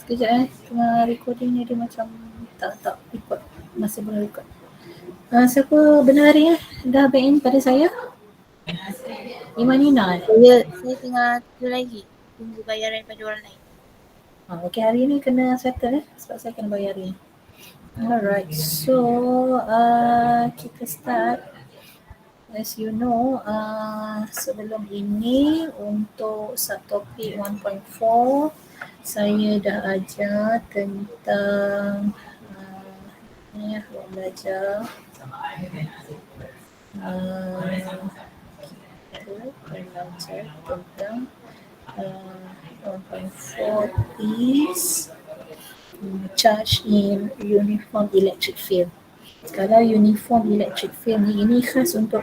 Sekejap tengah recording ni dia macam tak record, masih belum record. Siapa Benari dah back in pada saya? Imanina. Saya tengah tu lagi tunggu bayaran pada orang lain. Okay, hari ni kena settle sebab saya kena bayar ni. Alright, so kita start. As you know, sebelum ini untuk subtopik 1.4 saya dah ajar tentang ni ruang belajar. Kita belajar tentang 1.4 is charge in uniform electric field. Kalau uniform electric field ni, ini khas untuk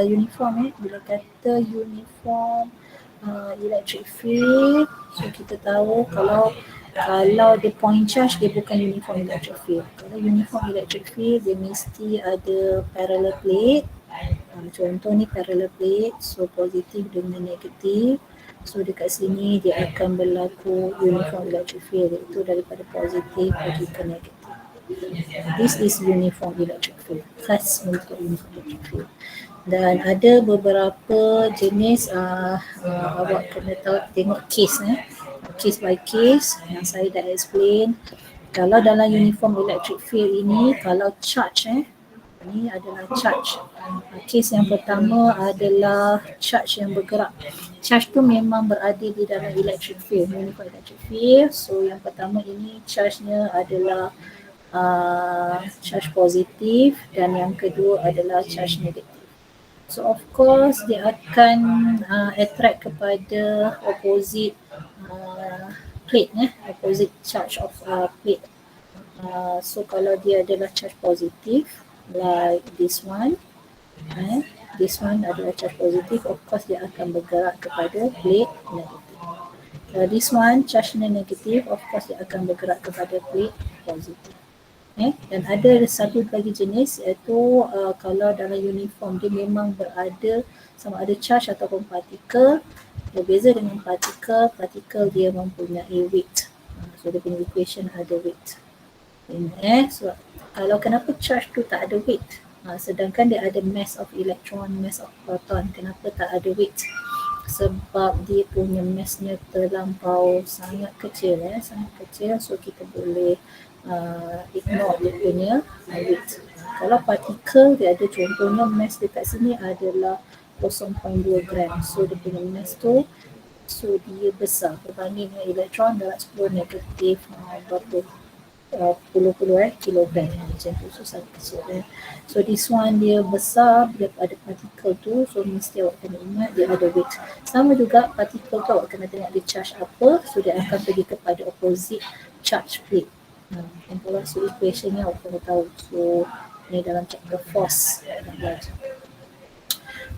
uniform bila kata uniform electric field, so kita tahu kalau dia point charge dia bukan uniform electric field. Kalau uniform electric field dia mesti ada parallel plate. Contoh ni parallel plate, so positif dengan negatif. So dekat sini dia akan berlaku uniform electric field, iaitu daripada positif pergi ke negatif. This is uniform electric field, khas untuk uniform electric field. Dan ada beberapa jenis awak kena tengok case case by case yang saya dah explain. Kalau dalam uniform electric field ini, kalau charge ini adalah charge. Case yang pertama adalah charge yang bergerak. Charge tu memang berada di dalam electric field, uniform electric field. So yang pertama ini charge-nya adalah charge positif dan yang kedua adalah charge negatif. So of course dia akan attract kepada opposite plate, opposite charge of plate. So kalau dia adalah charge positif like this one, this one adalah charge positif, of course dia akan bergerak kepada plate negatif. This one charge negatif, of course dia akan bergerak kepada plate positif. Dan ada satu lagi jenis iaitu kalau dalam uniform dia memang berada sama ada charge ataupun partikel. Berbeza dengan partikel dia mempunyai weight. So dia punya equation ada weight. So kalau kenapa charge tu tak ada weight? Sedangkan dia ada mass of electron, mass of proton, kenapa tak ada weight? Sebab dia punya massnya terlampau sangat kecil, sangat kecil, so kita boleh ignore dia punya weight. Kalau partikel dia ada, contohnya mass dekat sini adalah 0.2 gram, so dia punya mass tu, so dia besar berbanding dengan elektron darat 10 negatif berapa puluh kilogram macam tu, so sangat kecil. So this one dia besar daripada partikel tu, so mesti awak kena ingat dia ada weight. Sama juga partikel tu awak kena tengok dia charge apa, so dia akan pergi kepada opposite charge plate. And so equationnya awak kena tahu. So ni dalam chapter force.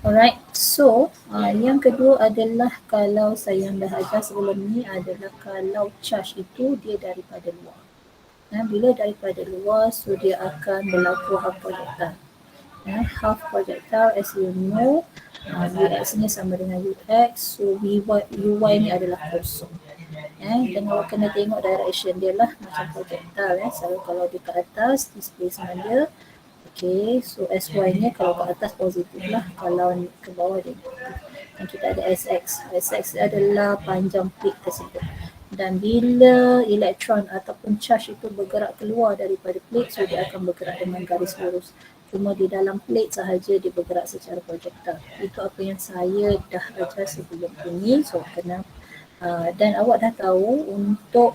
Alright, so yang kedua adalah kalau saya yang dah ajar sebelum ni adalah kalau charge itu dia daripada luar. Bila daripada luar, so dia akan berlaku half projectile. Half projectile, as you know, Ux ni sama dengan Ux, so Uy ni adalah kosong. Dan awak kena tengok direction dia lah macam projectile. So kalau dia ke atas, displacement dia. Okay, so Sy ni kalau ke atas positif lah, kalau ke bawah dia negatif. Dan kita ada Sx. Sx adalah panjang plate tersebut. Dan bila elektron ataupun charge itu bergerak keluar daripada plate, so dia akan bergerak dengan garis lurus. Cuma di dalam plate sahaja dia bergerak secara projectile. Itu apa yang saya dah ajar sebelum ini. So kena dan awak dah tahu untuk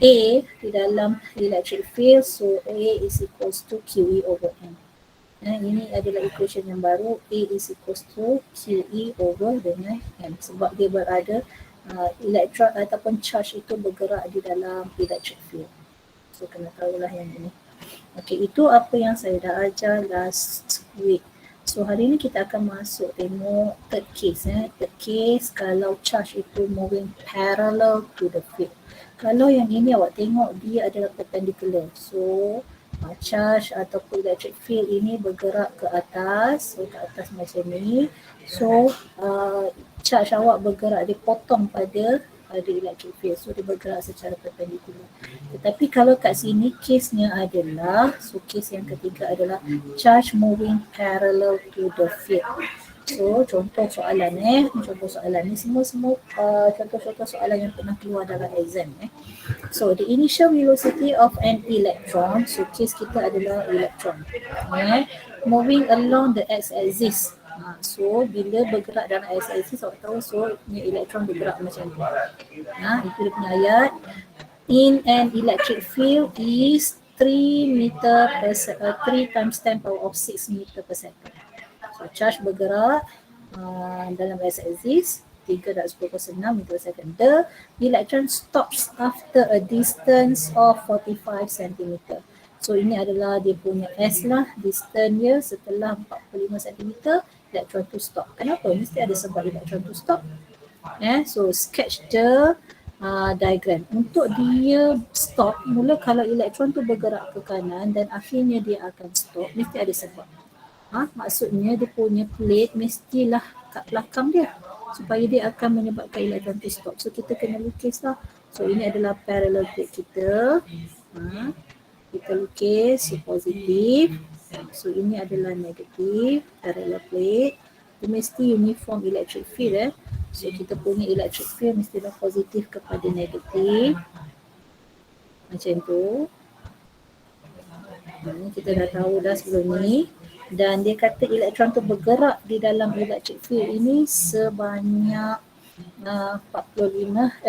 A di dalam electric field, so A is equals to QE over M. Ini adalah equation yang baru, A is equals to QE over dengan M, sebab dia berada elektron ataupun charge itu bergerak di dalam electric field. So kena tahulah yang ini. Okay, itu apa yang saya dah ajar last week. So hari ni kita akan masuk tengok third case. Third case kalau charge itu moving parallel to the field. Kalau yang ini awak tengok dia adalah perpendicular. So charge ataupun electric field ini bergerak ke atas. So ke atas macam ni. So charge awak bergerak, dia potong pada ada electric field. So dia bergerak secara perpendikular. Tetapi kalau kat sini kesnya adalah, so kes yang ketiga adalah charge moving parallel to the field. So contoh soalan ni semua contoh-contoh soalan yang pernah keluar dalam exam. So the initial velocity of an electron, so case kita adalah electron, moving along the x-axis. So bila bergerak dalam x-axis, awak tahu, so ni elektron bergerak macam tu. Itu dia punya ayat. In an electric field is 3 times 10 power of 6 meter per second. So charge bergerak dalam x-axis 3.10 meter per second. The electron stops after a distance of 45 cm. So ini adalah dia punya S lah, distance dia setelah 45 cm, electron tu stop. Kenapa? Mesti ada sebab electron tu stop. So sketch the diagram. Untuk dia stop, mula kalau elektron tu bergerak ke kanan dan akhirnya dia akan stop, mesti ada sebab. Maksudnya dia punya plate mestilah kat belakang dia supaya dia akan menyebabkan elektron tu stop. So kita kena lukis lah. So ini adalah parallel plate kita. Kita lukis, so positif. So ini adalah negatif, parallel plate. Dia mesti uniform electric field. So kita punya electric field mestilah positif kepada negatif. Macam tu. Kita dah tahu dah sebelum ni. Dan dia kata elektron tu bergerak di dalam electric field ini sebanyak 3.10.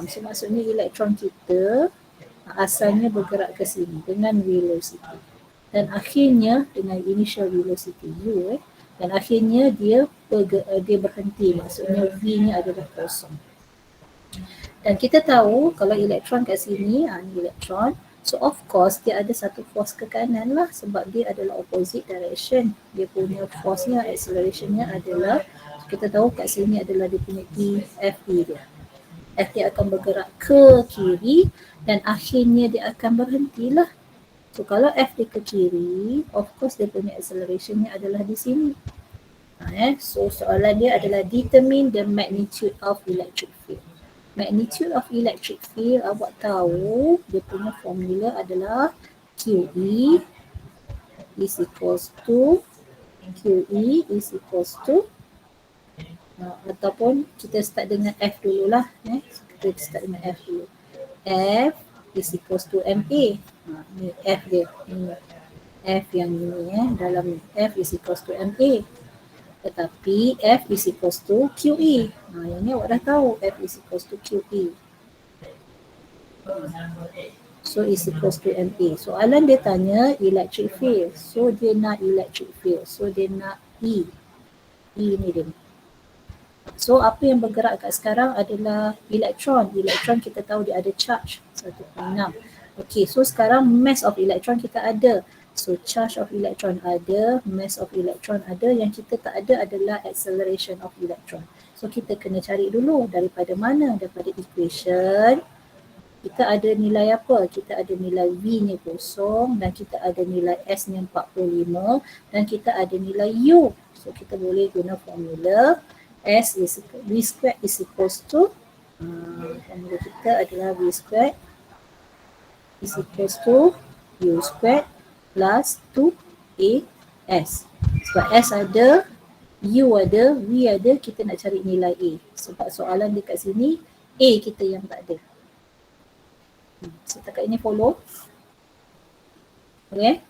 So maksudnya elektron kita asalnya bergerak ke sini dengan velocity. Dan akhirnya dengan initial velocity U dan akhirnya dia berhenti, maksudnya V-nya adalah kosong. Dan kita tahu kalau elektron kat sini, ni elektron, so of course dia ada satu force ke kanan lah sebab dia adalah opposite direction. Dia punya force-nya, acceleration-nya adalah, kita tahu kat sini adalah dia punya FE dia. F dia akan bergerak ke kiri dan akhirnya dia akan berhentilah. So kalau F dia ke kiri, of course dia punya acceleration-nya adalah di sini. So soalan dia adalah determine the magnitude of electric field. Magnitude of electric field, awak tahu dia punya formula adalah QE is equals to ataupun kita start dengan F dululah. Kita start dengan F dulu. F is equals to MA. Ni F dia. Ni F yang ni dalam F is equals to MA. Tetapi F is equals to QE. Yang ni awak dah tahu F is equals to QE. So is equals to MA. Soalan dia tanya electric field. So dia nak electric field. So dia nak E. E ni dia. So apa yang bergerak kat sekarang adalah elektron. Elektron kita tahu dia ada charge 1.6. Okay, so sekarang mass of electron kita ada. So charge of electron ada, mass of electron ada, yang kita tak ada adalah acceleration of electron. So kita kena cari dulu daripada mana? Daripada equation. Kita ada nilai apa? Kita ada nilai V nya kosong dan kita ada nilai S nya 45 dan kita ada nilai U. So kita boleh guna formula S is V squared is equals to formula kita adalah V squared is equals to U squared plus 2AS. Sebab S ada, U ada, V ada, kita nak cari nilai A. Sebab soalan dekat sini, A kita yang tak ada. So setakat ini follow. Okay.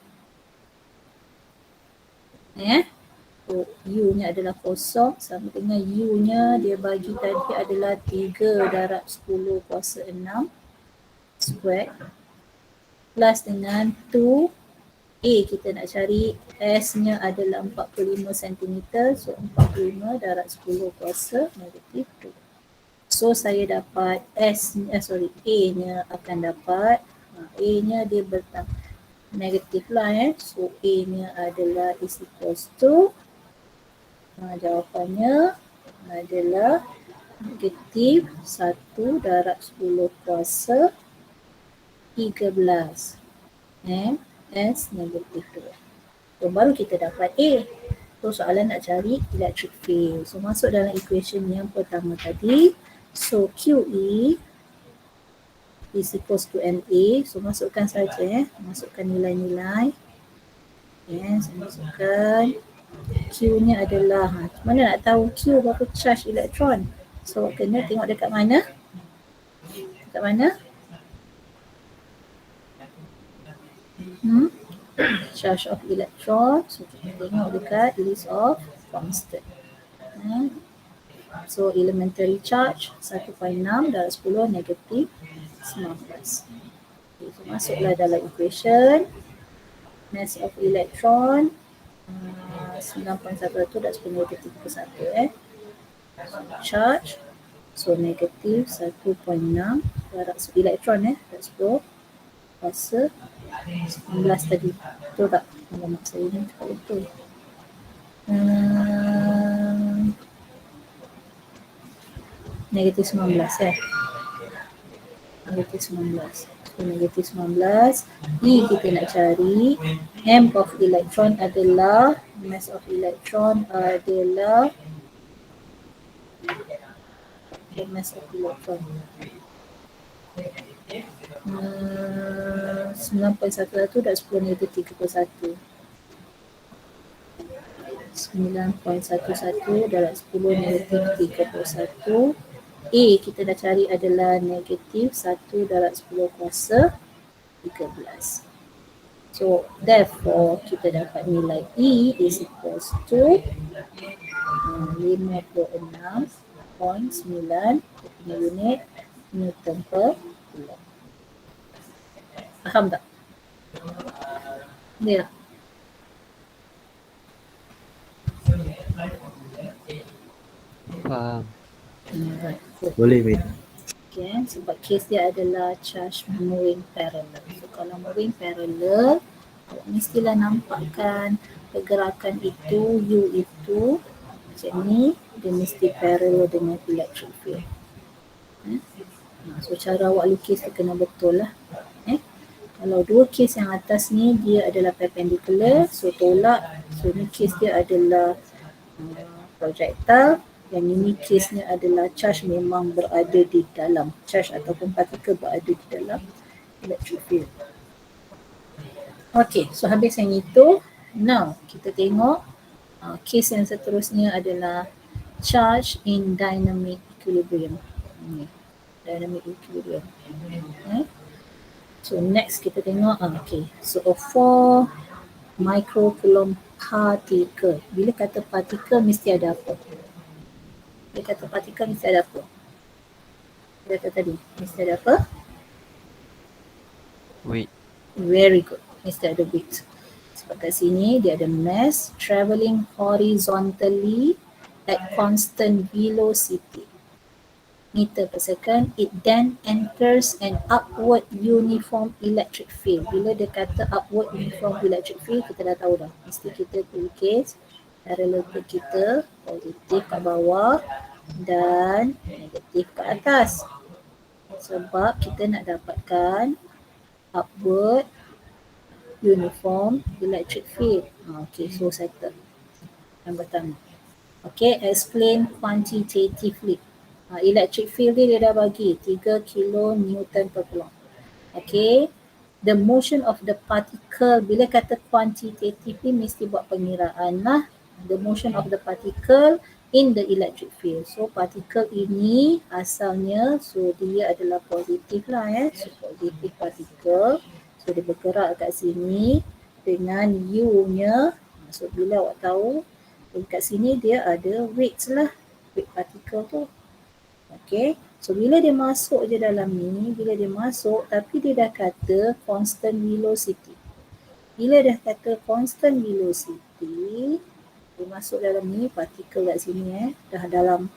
So U-nya adalah kosong, sama dengan U-nya dia bagi tadi adalah 3 darab 10 kuasa 6 square plus dengan 2 A kita nak cari, S-nya adalah 45 cm, so 45 darab 10 kuasa negatif 2. So saya dapat A-nya akan dapat, A-nya dia negatif lah so A-nya adalah is equals to, jawapannya adalah negatif 1 darab 10 kuasa 13. S negatif 2. So baru kita dapat A. So soalan nak cari electric field. So masuk dalam equation yang pertama tadi. So QE is equals to MA. So masukkan saja masukkan nilai-nilai. Saya masukkan Q ni adalah, mana nak tahu Q berapa charge elektron? So kena tengok dekat mana? Dekat mana? Charge of electron. So kita tengok dekat list of constant. So elementary charge 1.6 darab 10 negatif 19. Okay, so masuklah dalam equation. Mass of electron 9.1 darab 10 negatif 1 charge. So negatif 1.6 darab elektron darab 10 kuasa 19 tadi. Betul tak? Alamak saya ni tak betul. Negatif 19 negatif 19. So negatif 19. E kita nak cari. M of electron adalah, mass of electron adalah mass of electron 9.11 darab 10 negatif 31. 9.11 darab 10 negatif 31. A kita dah cari adalah negatif 1 darab 10 kuasa 13. So therefore kita dapat nilai E is equals to 56.9 punya unit Newton per coulomb. Faham tak? Ya. Faham. Right. Boleh, Min. Okay, sebab case dia adalah charge moving parallel. So kalau moving parallel, awak mestilah nampakkan pergerakan itu, U itu macam ni, dia mesti parallel dengan electric field. So cara awak lukis tu kena betul lah. Kalau dua case yang atas ni dia adalah perpendicular, so tolak. So ni case dia adalah projectile. Yang ini case-nya adalah charge memang berada di dalam, charge ataupun partikel berada di dalam electric field. Okay, so habis yang itu. Now kita tengok case yang seterusnya adalah charge in dynamic equilibrium. Dynamic equilibrium. So next kita tengok, okay. So 4 microcoulomb particle. Bila kata particle mesti ada apa? Dia kata partikel mesti ada apa? Dia kata tadi, mesti ada apa? Wait. Very good. Mesti ada weight. Sebab kat sini dia ada mass travelling horizontally at constant velocity. Meter per second. It then enters an upward uniform electric field. Bila dia kata upward uniform electric field, kita dah tahu dah. Mesti kita lukis parallel ke kita, positif kat bawah dan negatif ke atas. Sebab kita nak dapatkan upward uniform electric field. Okay, so settle. Yang pertama. Okay, explain quantitatively. Electric field dia dah bagi 3 kilonewton per coulomb. Okay, the motion of the particle, bila kata quantitatively mesti buat pengiraan lah. The motion of the particle in the electric field. So particle ini asalnya, so dia adalah positif lah So positif particle. So dia bergerak kat sini dengan U-nya. So bila awak tahu kat sini dia ada weights lah. Weight particle tu. Okay. So bila dia masuk je dalam ni, bila dia masuk tapi dia dah kata constant velocity. Bila dah kata constant velocity, dia masuk dalam ni, partikel kat sini dah dalam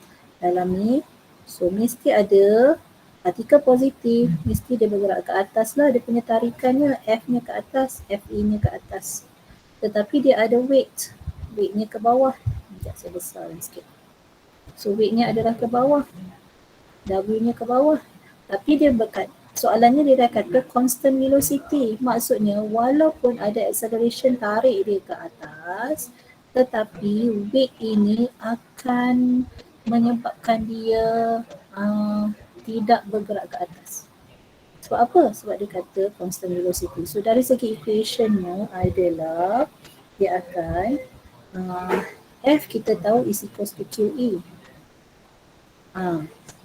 ni. So mesti ada partikel positif, mesti dia bergerak ke atas lah, dia punya tarikannya F-nya ke atas, Fe-nya ke atas. Tetapi dia ada weight-nya ke bawah. Sekejap saya besarkan sikit. So weight-nya adalah ke bawah, W-nya ke bawah. Tapi dia soalannya dia dah kata constant velocity. Maksudnya walaupun ada acceleration tarik dia ke atas, tetapi weight ini akan menyebabkan dia tidak bergerak ke atas. Sebab apa? Sebab dia kata constant velocity. So dari segi equationnya adalah dia akan F kita tahu is equals to QE.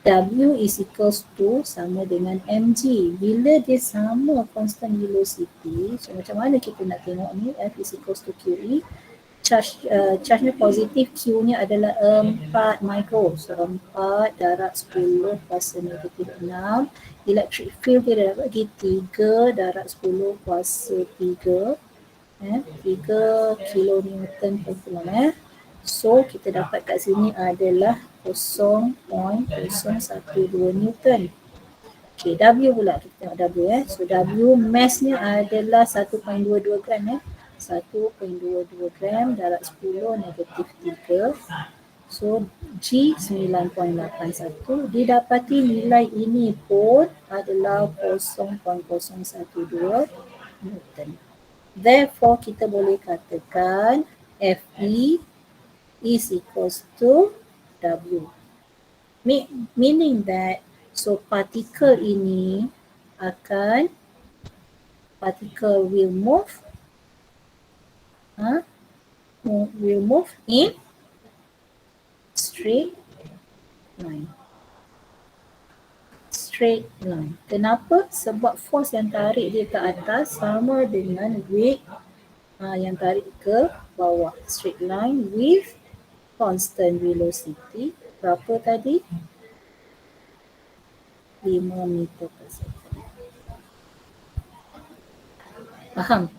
W is equals to sama dengan mg. Bila dia sama constant velocity, so macam mana kita nak tengok ni? F is equals to QE. Charge-nya positif, Q-nya adalah 4 micro. So 4 darab 10 kuasa negatif 6. Electric field dia dapat bagi 3 darab 10 kuasa 3. 3 kilonewton per coulomb. So kita dapat kat sini adalah 0.012 Newton. Okay, W pula, kita tengok W So W massnya adalah 1.22 gram 1.22 gram darab 10 negatif 3. So G 9.81. Didapati nilai ini pun adalah 0.012 Newton. Therefore kita boleh katakan Fe is equals to W. Meaning that particle ini particle will move in straight line. Straight line. Kenapa? Sebab force yang tarik dia ke atas sama dengan weight yang tarik ke bawah. Straight line with constant velocity. Berapa tadi? 5 meter per second. Faham?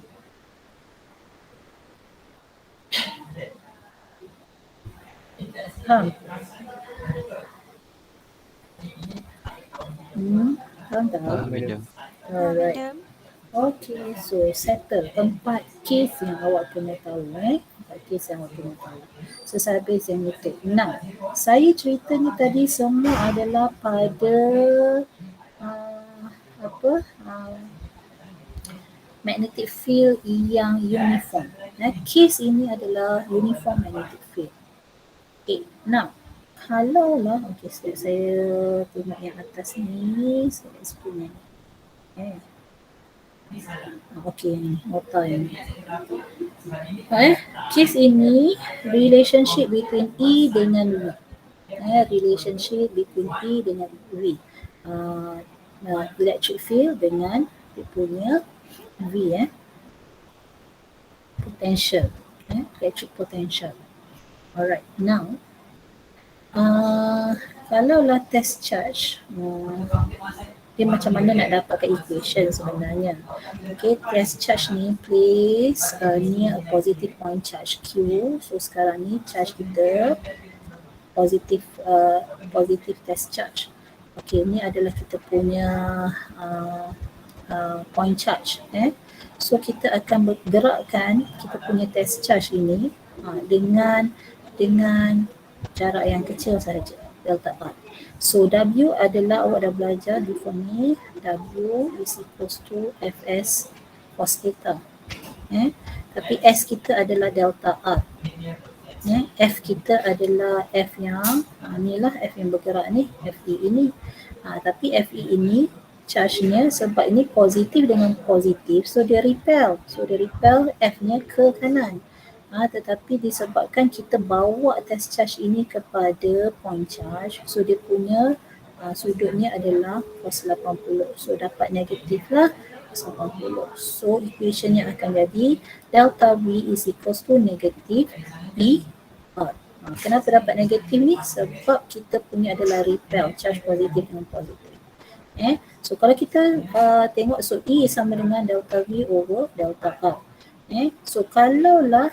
Faham? Faham tak? Alright. Okay, so settle. 4 case yang awak kena tahu. 4 case yang awak kena tahu. So habis yang itu. Nah, saya cerita ni tadi semua adalah pada magnetic field yang uniform. Case ini adalah uniform magnetic field. Okay, now kalau lah, okay, saya tengok yang atas ni, saya explain ni. Okay, nota yang ni. Case ini relationship between E dengan V. Relationship between E dengan V. Electric field dengan dia punya V. Potential. Electric potential. Alright, now kalaulah test charge, dia macam mana nak dapatkan equation sebenarnya. Okay, test charge ni place near a positive point charge Q. So sekarang ni charge kita positive test charge. Okay, ni adalah kita punya point charge. So kita akan bergerakkan kita punya test charge ini dengan jarak yang kecil sahaja, delta R. So W adalah, awak dah belajar di form ni, W is equals to Fs cos theta. Tapi S kita adalah delta R. F kita adalah F yang inilah F yang bergerak ni, Fe ini. Tapi Fe ini charge-nya sebab ini positif dengan positif, so dia repel. So dia repel F-nya ke kanan. Tetapi disebabkan kita bawa test charge ini kepada point charge, so dia punya sudutnya adalah cos 80. So dapat negatif lah cos 80. So equation yang akan jadi delta V is equals to negatif V R. Kenapa dapat negatif ni? Sebab kita punya adalah repel, charge positif dengan positif. So kalau kita tengok, so E sama dengan delta V over delta R. So kalaulah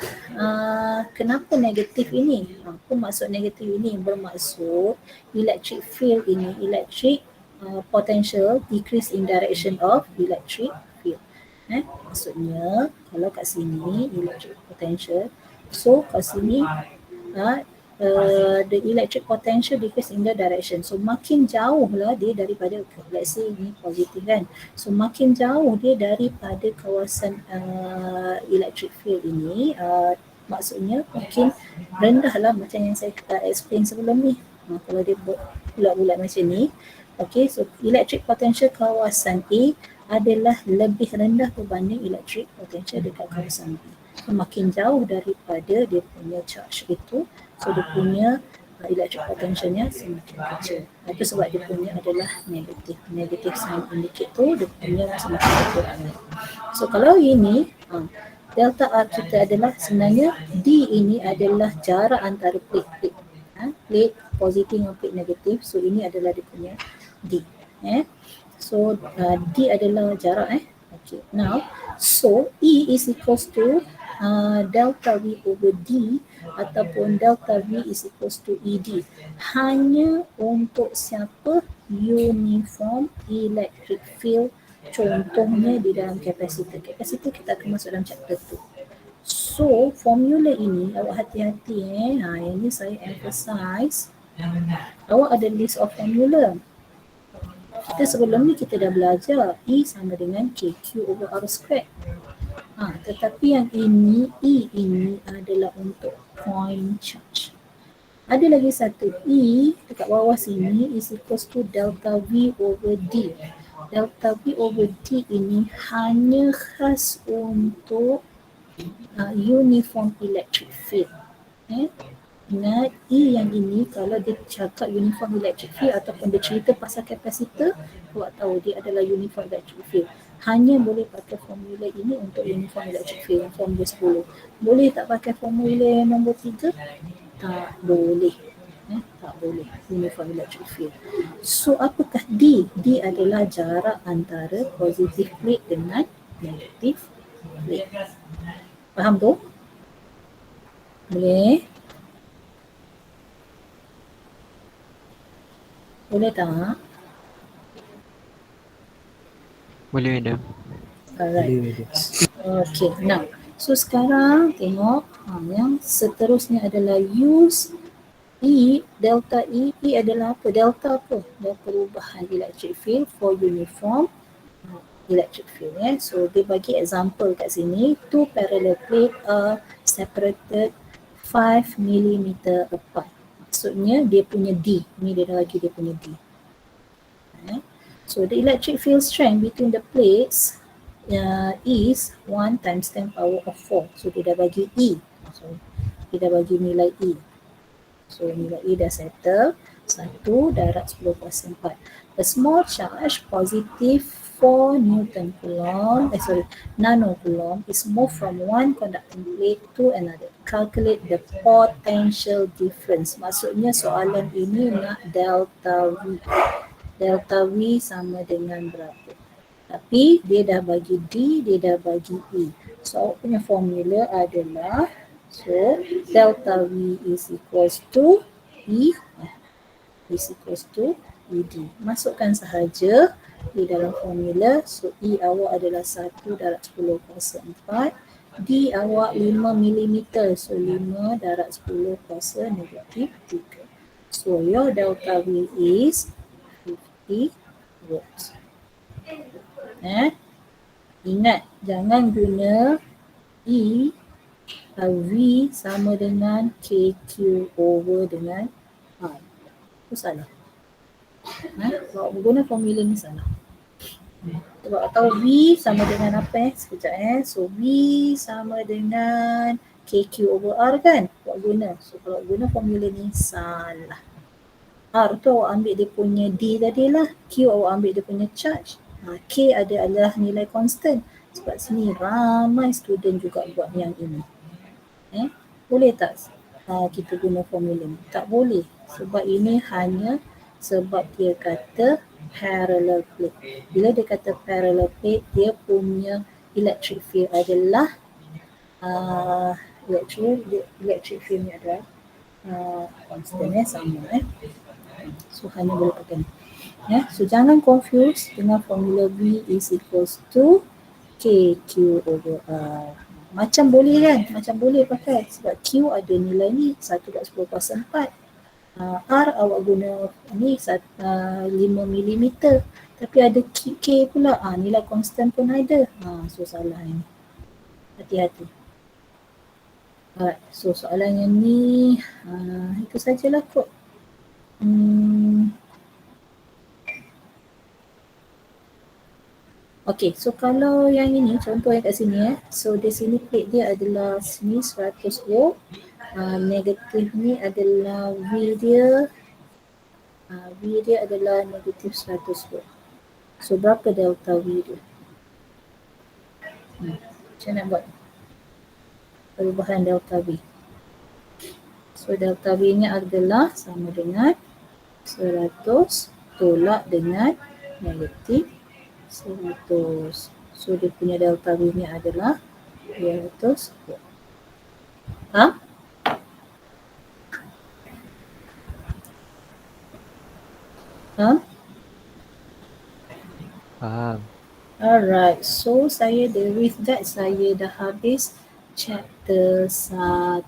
kenapa negatif ini? Apa maksud negatif ini? Bermaksud electric field ini, electric potential decrease in direction of electric field. Maksudnya kalau kat sini electric potential, so kat sini the electric potential decrease in the direction. So makin jauh lah dia daripada, let's say ini positif kan. So makin jauh dia daripada kawasan electric field ini, maksudnya makin rendah lah macam yang saya explain sebelum ni. Kalau dia bulat-bulat macam ni, okay, so electric potential kawasan A adalah lebih rendah berbanding electric potential dekat kawasan B. So, makin jauh daripada dia punya charge itu, so dia punya electric potentialnya semakin kecil. Itu sebab dia punya adalah negatif. Negatif sign indicate tu dia punya semakin berkurang. So kalau ini delta R kita adalah sebenarnya D ini adalah jarak antara plate-plate. Plate positif dengan plate negatif. So ini adalah dia punya D. So D adalah jarak. Okay. Now, so E is equals to delta V over D ataupun delta V is equals to ED hanya untuk siapa uniform electric field, contohnya di dalam kapasitor. Kapasitor kita akan masuk dalam chapter tu. So formula ini awak hati-hati yang ini saya emphasize. Awak ada list of formula. Kita sebelum ni kita dah belajar E sama dengan KQ over R squared. Tetapi yang ini, E ini adalah untuk point charge. Ada lagi satu, E dekat bawah sini is equals to delta V over D. Delta V over D ini hanya khas untuk uniform electric field. Ingat, E yang ini kalau dia cakap uniform electric field ataupun dia cerita pasal kapasitor, awak tahu dia adalah uniform electric field. Hanya boleh pakai formula ini untuk uniform electric field, formula 10. Boleh tak pakai formula nombor 3? Tak boleh. Tak boleh, uniform electric field. So apakah D? D adalah jarak antara positive plate dengan negative plate. Faham tu? Boleh? Boleh tak? Boleh madam. Alright. Okay, now. So sekarang tengok yang seterusnya adalah use E, delta E. E adalah apa? Delta apa? Delta perubahan electric field for uniform electric field. So dia bagi example kat sini. Two parallel plate are separated 5 mm apart. Maksudnya dia punya D. Ni dia dah bagi dia punya D. So the electric field strength between the plates is 1 times 10 power of 4. So dia dah bagi E. So dia dah bagi nilai E. So nilai E dah settle. 1 darat 10 kuasa 4. A small charge positive 4 Newton Coulomb, nanocoulomb is moved from one conducting plate to another. Calculate the potential difference. Maksudnya soalan ini nak delta V. Delta V sama dengan berapa? Tapi dia dah bagi D, dia dah bagi E. So awak punya formula adalah, so delta V is equals to E is equals to ED. Masukkan sahaja di dalam formula. So E awak adalah 1 darat 10 kuasa 4. D awak 5 mm. So 5 darat 10 kuasa negatif 3. So your delta V is 50 volts. Ingat, jangan guna E V sama dengan KQ over dengan R. Itu salah. Kalau guna formula ni salah. Sebab tahu V sama dengan apa sekejap So V sama dengan KQ over R kan? Awak guna. So kalau guna formula ni salah. R tu awak ambil dia punya D tadi lah. Q awak ambil dia punya charge. K adalah nilai constant. Sebab sini ramai student juga buat yang ini. Boleh tak kita guna formula ni? Tak boleh. Sebab ini hanya sebab dia kata parallel plate. Bila dia kata parallel plate, dia punya electric field adalah electric field ni adalah constant sama So hanya boleh pakai so jangan confuse dengan formula V is equals to KQ over R. Macam boleh kan? Macam boleh pakai sebab Q ada nilai ni 1 kat 10 kuasa 4. R awak guna ni 5 mm. Tapi ada K pula. Nilai constant pun ada. So salah ini. Hati-hati. Alright. So soalan yang ni itu sajalah kot. Okay, so kalau yang ini, contoh yang kat sini so di sini plate dia adalah sini 100 volt, negatif ni adalah V dia adalah negatif 100 volt. So berapa delta V dia? Macam nak buat perubahan delta V? So delta V nya adalah sama dengan 100 tolak dengan negatif 100. So dia punya delta V nya adalah 200 volt. Ha? Ha? Faham. Alright, so with that saya dah habis chapter 1.